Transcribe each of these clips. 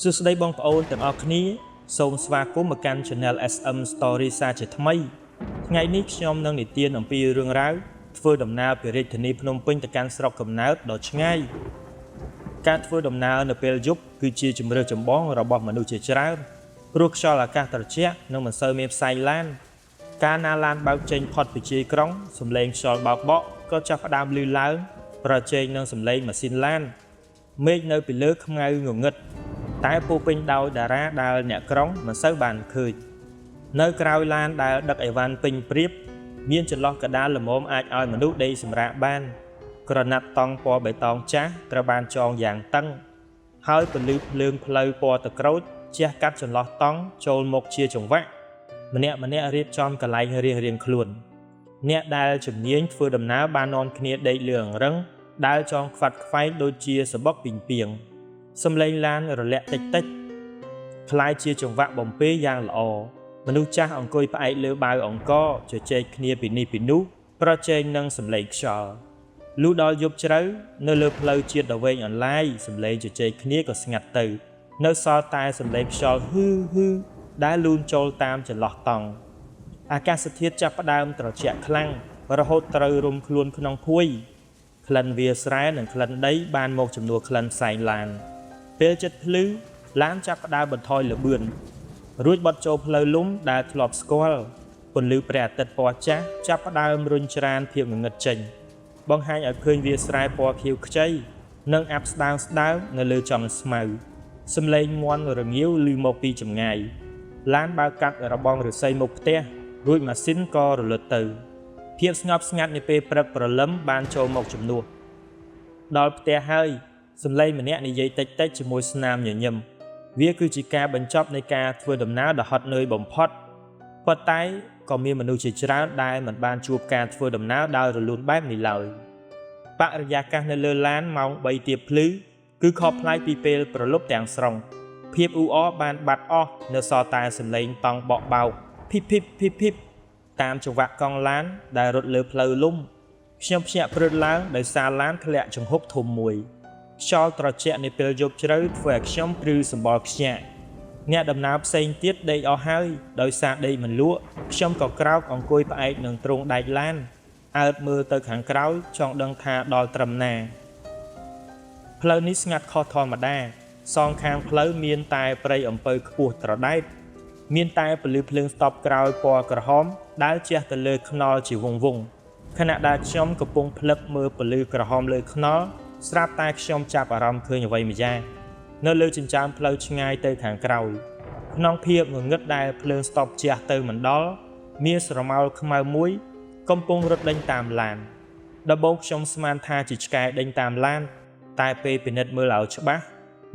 សួស្តីបងប្អូនទាំងអស់គ្នាសូមស្វាគមន៍មកកាន់ Channel SM Story សាជាថ្មីថ្ងៃនេះខ្ញុំនឹងនិទានអំពីរឿងរ៉ាវធ្វើដំណើរពីរាជធានីភ្នំពេញទៅកាន់ស្រុកកំណើតដ៏ឆ្ងាយការធ្វើដំណើរនៅពេលយប់គឺជាជម្រើសចម្បងរបស់មនុស្សជាច្រើនព្រោះខ្យល់អាកាសត្រជាក់និងមិនសូវមានផ្សែងឡានកាលណាឡានបើកចេញផុតពីជាយក្រុងសំឡេងខ្យល់បោកបក់ក៏ចាប់ផ្ដើមលឺឡើងប្រជែងនឹងសំឡេងម៉ាស៊ីនឡានមេឃនៅពីលើខ្មៅងងឹតតែពោពេញដោយតារាដែលអ្នកក្រុងមិនសូវបានឃើញនៅក្រៅឡានដែលដឹកអីវ៉ាន់ពេញព្រៀបមានចន្លោះកដាលល្មមអាចឲ្យមនុស្សដេកសម្រាកបានក្រណាត់តង់ពណ៌បៃតងចាស់ត្រូវបានចងយ៉ាងតឹងហើយពន្លឺភ្លើងផ្លូវពណ៌ទឹកក្រូចជះកាត់ចន្លោះតង់ចូលមកជាចង្វាក់ម្នាក់រៀបចំកន្លែងរៀងខ្លួនអ្នកដែលជំនាញធ្វើដំណើរបាននាំគ្នាដេកលើអង្រឹងដែលចងខ្វាត់ខ្វែងដូចជាសបុកពីងពីងសំឡេងឡានរលាក់តិចคล้ายជាចង្វាក់បំពេយ៉ាងល្អមនុស្សចាស់អង្គុយផ្អែកលើបាវអង្គរជជែកគ្នាពីនេះពីនោះប្រជែងនឹងសំឡេងខ្យល់លុះដល់យប់ជ្រៅនៅលើផ្លូវជាតិដ៏វែងអន្លាយសំឡេងជជែកគ្នាក៏ស្ងាត់ទៅនៅសល់តែសំឡេងខ្យល់ហ៊ឺដែលលូនចូលតាមចន្លោះតង់អាកាសធាតុចាប់ផ្ដើមត្រជាក់ខ្លាំងរហូតត្រូវរុំខ្លួនក្នុងភួយក្លិនវាស្រែនិងក្លិនដីបានមកជំនួសក្លិនផ្សែងឡានពេលចិត្តភ្លឺឡានចាប់ផ្ដើមបន្ថយល្បឿនរួចបត់ចូលផ្លូវលំដែលធ្លាប់ស្គាល់ពន្លឺព្រះអាទិត្យពណ៌ចាស់ចាប់ផ្ដើមរុញច្រានភាពងងឹតចេញបង្ហាញឲ្យឃើញវាស្រែពណ៌ខៀវខ្ចីនិងអាប់ស្ដើងនៅលើចំស្មៅសំឡេងមាន់រងាវឮមកពីចម្ងាយឡានបើកកាត់របងឫស្សីមកផ្ទះរួចម៉ាស៊ីនក៏រលត់ទៅភាពស្ងប់ស្ងាត់នាពេលព្រឹកព្រលឹមបានចូលមកជំនួសដល់ផ្ទះហើយសំឡេងម្នាក់និយាយតិចជាមួយស្នាមញញឹមវាគឺជាការបញ្ចប់នៃការធ្វើដំណើរដ៏ហត់នឿយបំផុតប៉ុន្តែក៏មានមនុស្សជាច្រើនដែលមិនបានជួបការធ្វើដំណើរដោយរលូនបែបនេះឡើយបរិយាកាសនៅលើឡានម៉ោង3ទៀបភ្លឺគឺខុសប្លែកពីពេលប្រលប់ទាំងស្រុងភាពអ៊ូអរបានបាត់អស់នៅសល់តែសំឡេងតង់បក់បោកភីបតាមចង្វាក់កង់ឡានដែលរត់លើផ្លូវលំខ្ញុំភ្ញាក់ព្រឹត្តឡើងដោយសារឡានធ្លាក់ចង្ហុកធំមួយខ្យល់ត្រជាក់នៃពេលយប់ជ្រៅធ្វើឲ្យខ្ញុំព្រឺសម្បល់ខ្ញាក់អ្នកដំណើរផ្សេងទៀតដេកអស់ហើយដោយសារដេកមិនលក់ខ្ញុំក៏ក្រោកអង្គុយផ្អែកនឹងទ្រុងដែកឡានអើតមើលទៅខាងក្រោយចង់ដឹងថាដល់ត្រឹមណាផ្លូវនេះស្ងាត់ខុសធម្មតាសងខាងផ្លូវមានតែព្រៃអំពៅខ្ពស់ត្រដែតមានតែពន្លឺភ្លើងស្តុបក្រោយពណ៌ក្រហមដែលជះទៅលើខ្នល់ជាវងខណៈដែលខ្ញុំកំពុងភ្លឹកមើលពន្លឺក្រហមលើខ្នល់ស្រាប់តែខ្ញុំចាប់អារម្មណ៍ឃើញអ្វីម្យ៉ាងនៅលើចិញ្ចើមផ្លូវឆ្ងាយទៅខាងក្រោយក្នុងភាពងងឹតដែលភ្លើងស្តុបជះទៅមិនដល់មានស្រមោលខ្មៅមួយកំពុងរត់ដេញតាមឡានដំបូងខ្ញុំស្មានថាជាឆ្កែដេញតាមឡានតែពេលពិនិត្យមើលឲ្យច្បាស់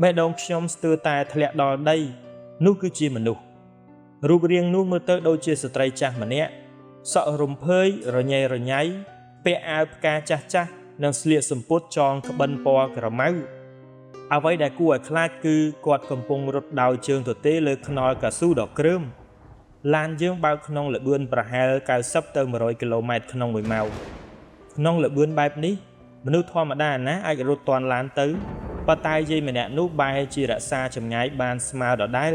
បេះដូងខ្ញុំស្ទើរតែធ្លាក់ដល់ដីនោះគឺជាមនុស្សរូបរាងនោះមើលទៅដូចជាស្ត្រីចាស់ម្នាក់សក់រំភើយរញ៉េរញ៉ៃពាក់អាវផ្កាចាស់និងស្លៀកសំពត់ចងក្បិនពណ៌ក្រមៅអ្វីដែលគួរឲ្យខ្លាចគឺគាត់កំពុងរត់ដោយជើងទទេលើខ្នល់កៅស៊ូដ៏គ្រើមឡានយើងបើកក្នុងល្បឿនប្រហែល90ទៅ100គីឡូម៉ែត្រក្នុង1ម៉ោងក្នុងល្បឿនបែបនេះមនុស្សធម្មតាណាអាចរត់ទាន់ឡានទៅប៉ុន្តែយាយម្នាក់នោះបែរជារក្សាចម្ងាយបានស្មើដដែល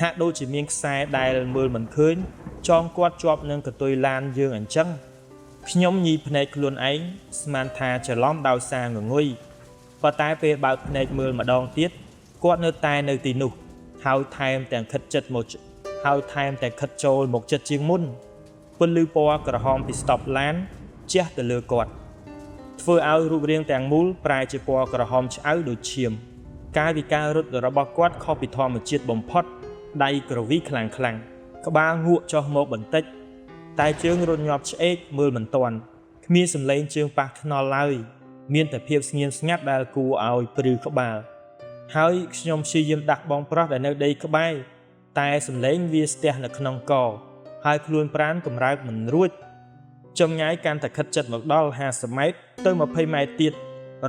ហាក់ដូចជាមានខ្សែដែលមើលមិនឃើញចងគាត់ជាប់នឹងកន្ទុយឡានយើងអញ្ចឹងខ្ញុំញីភ្នែកខ្លួនឯងស្មានថាច្រឡំដោយសារងងុយប៉ុន្តែពេលបើកភ្នែកមើលម្ដងទៀតគាត់នៅតែនៅទីនោះហើយថែមទាំងខិតចូលមកចិត្តជាងមុនពន្លឺពណ៌ក្រហមពីស្តុបឡានជះទៅលើគាត់ធ្វើឲ្យរូបរាងទាំងមូលប្រែជាពណ៌ក្រហមឆ្អៅដូចឈាមកាយវិការរត់របស់គាត់ខុសពីធម្មជាតិបំផុតដៃក្រវីខ្លាំងក្បាលងក់ចុះមកបន្តិចតែជើងរត់ញាប់ឆ្អេកមើលមិនទាន់គ្មានសំឡេងជើងប៉ះខ្នល់ឡើយមានតែភាពស្ងៀមស្ងាត់ដែលគួរឲ្យព្រឺក្បាលហើយខ្ញុំព្យាយាមដាក់បងប្រុសដែលនៅដីក្បែរតែសំឡេងវាស្ទះនៅក្នុងកហើយខ្លួនប្រាណកម្រើកមិនរួចចម្ងាយកាន់តែខិតជិតមកដល់50ម៉ែត្រទៅ20ម៉ែត្រទៀត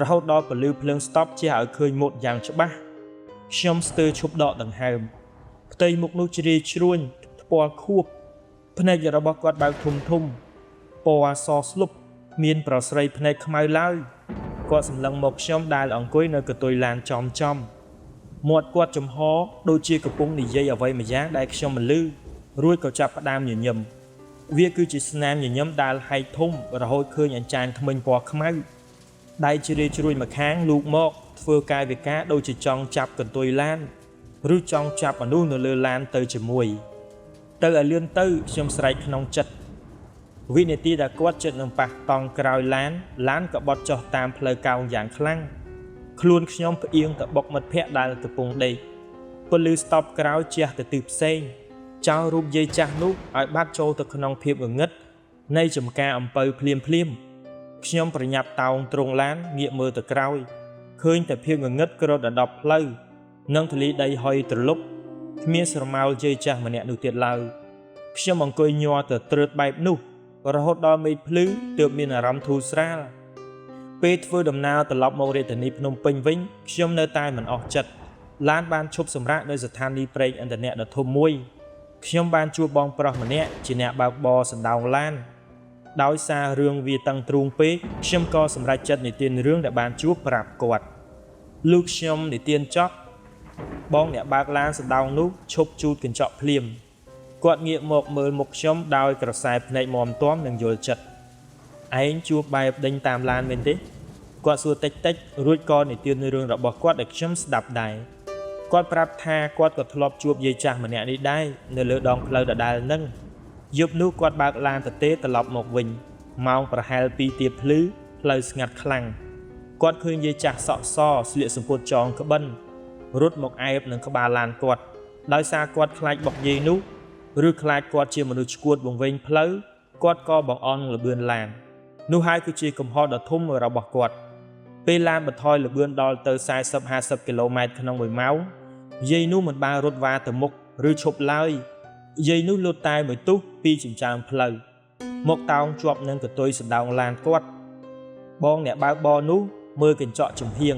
រហូតដល់ពន្លឺភ្លើងស្តុបជះឲ្យឃើញមុខយ៉ាងច្បាស់ខ្ញុំស្ទើរឈប់ដកដង្ហើមផ្ទៃមុខនោះជ្រាយជ្រួញថ្ពាល់ខួបភ្នែករបស់គាត់បើកធំពណ៌សស្លុបមានប្រស្រីភ្នែកខ្មៅឡើយគាត់សម្លឹងមកខ្ញុំដែលអង្គុយនៅកន្ទុយឡានចំ មាត់គាត់ចំហដូចជាកំពុងនិយាយអ្វីម្យ៉ាងដែលខ្ញុំមិនឮរួចក៏ចាប់ផ្ដើមញញឹមវាគឺជាស្នាមញញឹមដែលហែកធំរហូតឃើញអញ្ចាញធ្មេញពណ៌ខ្មៅដៃជ្រាយជ្រួញម្ខាងលូកមកធ្វើកាយវិការដូចជាចង់ចាប់កន្ទុយឡានឬចង់ចាប់មនុស្សនៅលើឡានទៅជាមួយទៅឲ្យលឿនទៅខ្ញុំស្រែកក្នុងចិត្តវិនាទីដែលគាត់ជិតនឹងប៉ះតង់ក្រោយឡានក៏បត់ចុះតាមផ្លូវកោងយ៉ាងខ្លាំងខ្លួនខ្ញុំផ្អៀងទៅបុកមិត្តភ័ក្តិដែលកំពុងដេកពលឺស្តុបក្រោយជះទៅទិសផ្សេងចោលរូបយាយចាស់នោះឲ្យបាត់ចូលទៅក្នុងភាពងងឹតនៃចំការអំពៅភ្លាមខ្ញុំប្រញាប់តោងទ្រង់ឡានងាកមើលទៅក្រោយឃើញតែភាពងងឹតក្រដដប់ផ្លូវនិងទលីដីហុយត្រលុកគ្មានស្រមោលយាយចាស់ម្នាក់នោះទៀតឡើយខ្ញុំអង្គុយញ័រទៅត្រើតបែបនោះរហូតដល់មេឃភ្លឺទើបមានអារម្មណ៍ធូរស្រាលពេលធ្វើដំណើរត្រឡប់មករាជធានីភ្នំពេញវិញខ្ញុំនៅតែមិនអស់ចិត្តឡានបានឈប់សម្រាកនៅស្ថានីយ៍ប្រេងឥន្ធនៈដ៏ធំមួយខ្ញុំបានជួបបងប្រុសម្នាក់ជាអ្នកបើកបរសណ្ដោងឡានដោយសាររឿងវាតឹងទ្រូងពេកខ្ញុំក៏សម្រេចចិត្តនិទានរឿងដែលបានជួបប្រាប់គាត់លុះខ្ញុំនិទានចប់បងអ្នកបើកឡានសណ្ដោងនោះឈប់ជូតកញ្ចក់ភ្លាមគាត់ងាកមកមើលមុខខ្ញុំដោយក្រសែភ្នែកមាំទាំនិងយល់ចិត្តឯងជួបបែបដេញតាមឡានមែនទេគាត់សួរតិចរួចក៏និទានរឿងរបស់គាត់ឲ្យខ្ញុំស្ដាប់ដែរគាត់ប្រាប់ថាគាត់ក៏ធ្លាប់ជួបយាយចាស់ម្នាក់នេះដែរនៅលើដងផ្លូវដដែលហ្នឹងយប់នោះគាត់បើកឡានទទេត្រឡប់មកវិញម៉ោងប្រហែល2ទៀបភ្លឺផ្លូវស្ងាត់ខ្លាំងគាត់ឃើញយាយចាស់សក់សស្លៀកសំពត់ចងក្បិនរត់មកអែបនឹងក្បាលឡានគាត់ដោយសារគាត់ខ្លាចបុកយាយនោះឬខ្លាចគាត់ជាមនុស្សឈួតវង្វេងផ្លូវគាត់ក៏បង្អន់លបឿនឡាននោះហើយគឺជាកំហុសដ៏ធំរបស់គាត់ពេលឡានបន្ថយលបឿនដល់ទៅ 40-50 គីឡូម៉ែត្រក្នុង1ម៉ោងយាយនោះមិនបានរត់វ៉ាទៅមុខឬឈប់ឡើយយាយនោះលូតតែមួយទុះពីចិញ្ចើមផ្លូវមកតោងជាប់នឹងកន្ទុយសណ្ដោងឡានគាត់បងអ្នកបើកបរនោះមើលកញ្ចក់ចំហៀង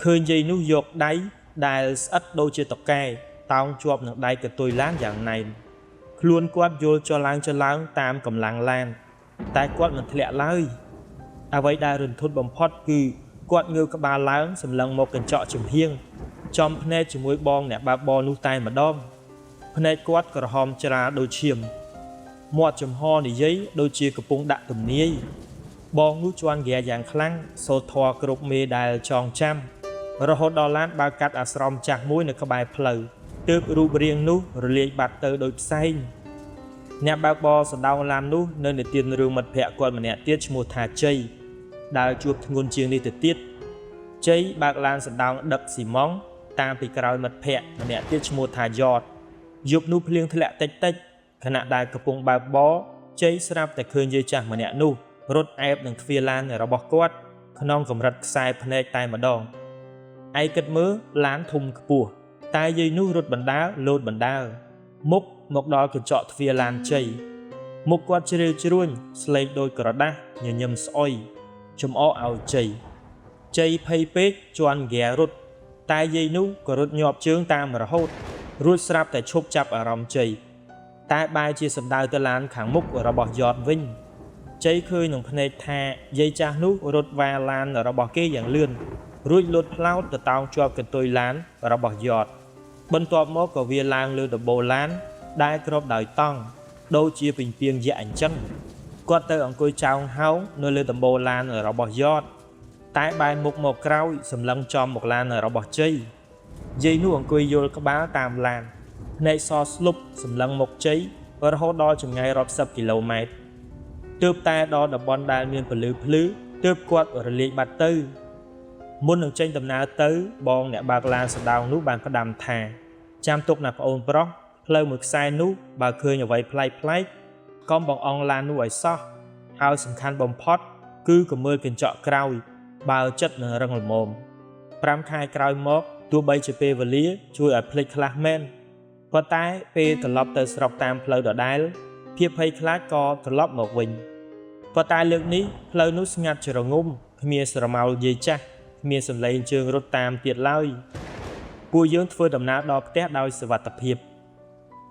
ឃើញយាយនោះយកដៃដែលស្អិតដូចជាតុកែតោងជាប់នឹងដៃកន្ទុយឡានយ៉ាងណែនខ្លួនគាត់យល់ចុះឡើងតាមកម្លាំងឡានតែគាត់មិនធ្លាក់ឡើយអ្វីដែលរន្ធត់បំផុតគឺគាត់ងើបក្បាលឡើងសម្លឹងមកកញ្ចក់ចំហៀងចំភ្នែកជាមួយបងអ្នកបើកបរនោះតែម្ដងភ្នែកគាត់ក្រហមច្រាលដូចឈាមមាត់ចំហនិយាយដូចជាកំពុងដាក់ទំនាយបងនោះជន់ហ្គាយ៉ាងខ្លាំងសូត្រធរគ្រប់មេដែលចងចាំរហូតដល់ឡានបើកកាត់អាស្រមចាស់មួយនៅក្បែរផ្លូវទើបរូបរាងនោះរលាយបាត់ទៅដូចផ្សែងអ្នកបើកបរសណ្ដោងឡាននោះនៅនិទានរឿងមិត្តភក្តិគាត់ម្នាក់ទៀតឈ្មោះថាជ័យដែលជួបធ្ងន់ជាងនេះទៅទៀតជ័យបើកឡានសណ្ដោងដឹកស៊ីម៉ង់តាមពីក្រោយមិត្តភក្តិម្នាក់ទៀតឈ្មោះថាយ៉តយប់នោះភ្លៀងធ្លាក់តិចខណៈដែលកំពុងបើកបរជ័យស្រាប់តែឃើញយាយចាស់ម្នាក់នោះរត់អែបនឹងទ្វារឡានរបស់គាត់ក្នុងកម្រិតខ្សែភ្នែកតែម្ដងឯគិតមើលឡានធំខ្ពស់តែយាយនោះរត់បណ្ដាលលោតបណ្ដាលមុខមកដល់កញ្ចក់ទ្វារឡានជ័យមុខគាត់ជ្រាវជ្រួញស្លេកដូចក្រដាស់ញញឹមស្អុយចំអកឲ្យជ័យភ័យពេកជន់ហ្គារត់តែយាយនោះក៏រត់ញាប់ជើងតាមរហូតរួចស្រាប់តែឈប់ចាប់អារម្មណ៍ជ័យតែបែរជាសម្ដៅទៅឡានខាងមុខរបស់យ៉តវិញជ័យឃើញនឹងភ្នែកថាយាយចាស់នោះរត់វ៉ាឡានរបស់គេយ៉ាងលឿនរួចលូតផ្លោតទៅតោងជាប់កន្ទុយឡានរបស់យ៉តបន្ទាប់មកក៏វាឡើងលើដំបូលឡានដែលគ្របដោយតង់ដូចជាពីងពីងយៈអញ្ចឹងគាត់ទៅអង្គុយចោងហោងនៅលើដំបូលឡានរបស់យ៉តតែបែរមុខមកក្រោយសម្លឹងចំមកឡានរបស់ជ័យយាយនោះអង្គុយយល់ក្បាលតាមឡានភ្នែកសស្លុបសម្លឹងមកជ័យរហូតដល់ចម្ងាយរាប់សិបគីឡូម៉ែត្រទើបតែដល់តំបន់ដែលមានពន្លឺភ្លឺទើបគាត់រលាយបាត់ទៅមុននឹងចេញដំណើរទៅបងអ្នកបើកឡានសណ្ដោងនោះបានផ្ដាំថាចាំទុកណាប្អូនប្រុសផ្លូវមួយខ្សែនោះបើឃើញអ្វីប្លែកកុំបងអងឡាននោះឲ្យសោះហើយសំខាន់បំផុតគឺកុំមើលកញ្ចក់ក្រោយបើចិត្តនឹងរឹងល្មម5ខែក្រោយមកទោះបីជាពេលវេលាជួយឲ្យភ្លេចខ្លះមែនប៉ុន្តែពេលត្រឡប់ទៅស្រុកតាមផ្លូវដដែលភាពភ័យខ្លាចក៏ត្រឡប់មកវិញប៉ុន្តែលើកនេះផ្លូវនោះស្ងាត់ជ្រងំគ្មានស្រមោលយាយចាស់គ្មានសំឡេងជើងរត់តាមទៀតឡើយពួកយើងធ្វើដំណើរដល់ផ្ទះដោយសុវត្ថិភាព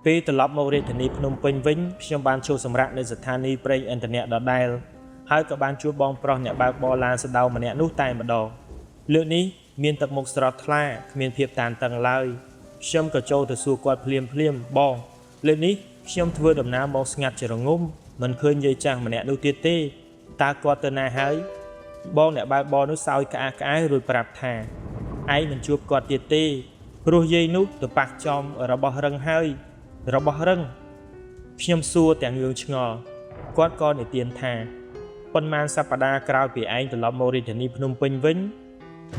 ពេលត្រឡប់មករាជធានីភ្នំពេញវិញខ្ញុំបានចូលសម្រាកនៅស្ថានីយ៍ប្រេងឥន្ធនៈដដែលហើយក៏បានជួបបងប្រុសអ្នកបើកបរឡានសណ្ដោងម្នាក់នោះតែម្ដងលើកនេះ មានទឹកមុខស្រស់ថ្លាគ្មានភាពតានតឹងឡើយខ្ញុំក៏ចូលទៅសួរគាត់ភ្លាមបងលើនេះខ្ញុំធ្វើដំណើរមកស្ងាត់ជារងំមិនឃើញយាយចាស់ម្នាក់នោះទៀតទេតើគាត់ទៅណាហើយបងអ្នកបើកបរនោះសើចក្អាកក្អាយរួចប្រាប់ថាឯងមិនជួបគាត់ទៀតទេព្រោះយាយនោះទៅប៉ះចំរបស់រឹងហើយរបស់រឹងខ្ញុំសួរទាំងងឿងឆ្ងល់គាត់ក៏និទានថាប៉ុន្មានសប្តាហ៍ក្រោយពីឯងត្រឡប់មករាជធានីភ្នំពេញវិញ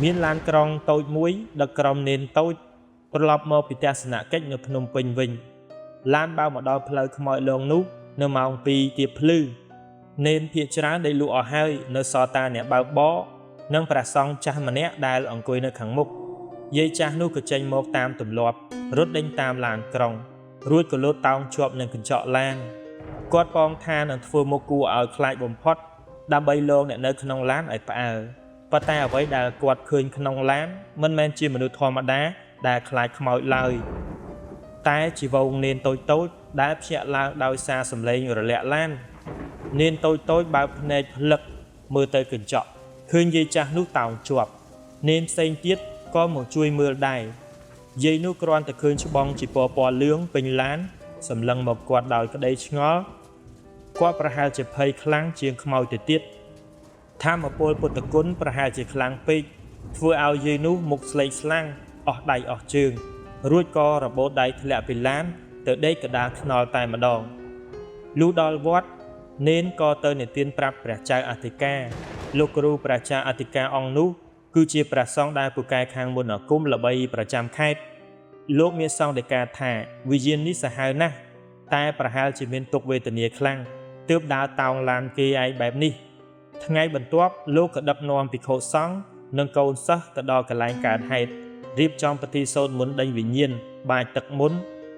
មានឡានក្រុងតូចមួយដឹកក្រុមនេនតូចត្រឡប់មកពីទស្សនកិច្ចនៅភ្នំពេញវិញឡានបើមកដល់ផ្លូវខ្មោចលងនោះនៅម៉ោង 2 ទៀបភ្លឺនេនភាគច្រើនได้លក់អស់ហើយនៅសល់តែអ្នកបើកបរនិងព្រះសង្ឃចាស់ម្នាក់ដែលអង្គុយនៅខាងមុខយាយចាស់នោះក៏ចេញមកតាមទម្លាប់រត់ដេញតាមឡានក្រុងរួចក៏លោតតោងជាប់នឹងកញ្ចក់ឡានគាត់ប៉ងថានឹងធ្វើមុខគួរឲ្យខ្លាចបំផុតដើម្បីលងអ្នកនៅក្នុងឡានឲ្យផ្អើលប៉ុន្តែអ្វីដែលគាត់ឃើញក្នុងឡានមិនមែនជាមនុស្សធម្មតាដែលខ្លាចខ្មោចឡើយតែជាវងនេនតូចដែលភ្ញាក់ឡើងដោយសារសម្លេងរលាក់ឡាននេនតូចបើកភ្នែកភ្លឹកមើលទៅកញ្ចក់ឃើញយាយចាស់នោះតោងជាប់នេនផ្សេងទៀតក៏មកជួយមើលដែរយាយនោះគ្រាន់តែឃើញច្បងជាពណ៌លឿងពេញឡានសម្លឹងមកគាត់ដោយក្តីឆ្ងល់គាត់ប្រហែលជាភ័យខ្លាំងជាងខ្មោចទៅទៀតធម្មពលពុទ្ធគុណប្រហែលជាខ្លាំងពេកធ្វើឲ្យយាយនោះមុខស្លេកស្លាំងអស់ដៃអស់ជើងរួចក៏របូតដៃធ្លាក់ពីឡានទៅដេកកដាលថ្នល់តែម្ដងលុះដល់វត្តនេនក៏ទៅនិទានប្រាប់ព្រះចៅអធិការលោកគ្រូព្រះចៅអធិការអង្គនោះគឺជាព្រះសង្ឃដែលពូកែខាងមន្តអាគមល្បីប្រចាំខេត្តលោកមានសង្ឃដីកាថាវិញ្ញាណនេះសាហាវណាស់តែប្រហែលជាមានទុក្ខវេទនាខ្លាំងទើបដើរតោងឡានគេឯងបែបនេះថ្ងៃបន្ទាប់លោកក៏ដឹកនាំភិក្ខុសង្ឃនិងកូនសិស្សទៅដល់កន្លែងកើតហេតុរៀបចំពិធីសូត្រមន្តដេញវិញ្ញាណបាចទឹកមុន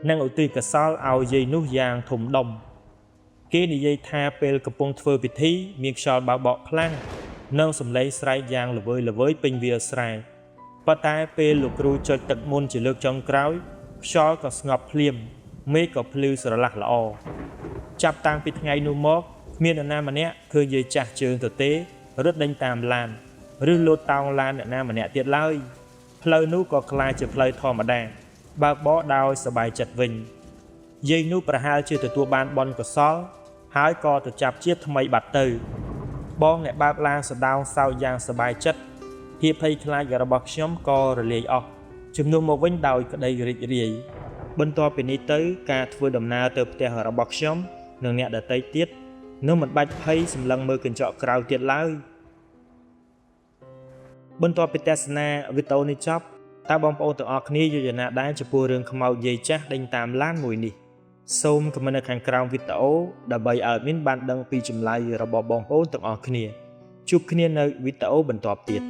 និងឧទ្ទិសកុសលឲ្យយាយនោះយ៉ាងធំដុំគេនិយាយថាពេលកំពុងធ្វើពិធីមានខ្យល់បោកបក់ខ្លាំងនិងសំឡេងស្រែកយ៉ាងល្វើយពេញវាលស្រែប៉ុន្តែពេលលោកគ្រូចុចទឹកមុនជាលើកចុងក្រោយខ្យល់ក៏ស្ងប់ភ្លាមមេឃក៏ភ្លឺស្រឡះល្អចាប់តាំងពីថ្ងៃនោះមកគ្មាននរណាម្នាក់ឃើញយាយចាស់ជើងទទេរត់ដេញតាមឡានឬលោតតោងឡានអ្នកណាម្នាក់ទៀតឡើយផ្លូវនោះក៏ក្លាយជាផ្លូវធម្មតាបើកបរដោយសប្បាយចិត្តវិញយាយនោះប្រហែលជាទទួលបានបុណ្យកុសលហើយក៏ទៅចាប់ជាតិថ្មីបាត់ទៅបងអ្នកបើកឡានសដោងសោកយ៉ាងសប្បាយចិត្តភាពភ័យខ្លាចរបស់ខ្ញុំក៏រលាយអស់ជំនួសមកវិញដោយក្តីរីករាយបន្ទាប់ពីនេះទៅការធ្វើដំណើរទៅផ្ទះរបស់ខ្ញុំនិងអ្នកដទៃទៀតនឹងមិនបាច់ភ័យសម្លឹងមើលកញ្ចក់ក្រៅទៀតឡើយបន្ទាប់ពីទស្សនាវីដេអូនេះចប់តើបងប្អូនទាំងអស់គ្នាយល់យ៉ាងណាដែរចំពោះរឿងខ្មោចយាយចាស់ដេញតាមឡានមួយនេះសូមខមមិននៅខាងក្រោមវីដេអូដើម្បីឲ្យមានបានដឹងពីចម្លើយរបស់បងប្អូនទាំងអស់គ្នាជួបគ្នានៅវីដេអូបន្តទៀត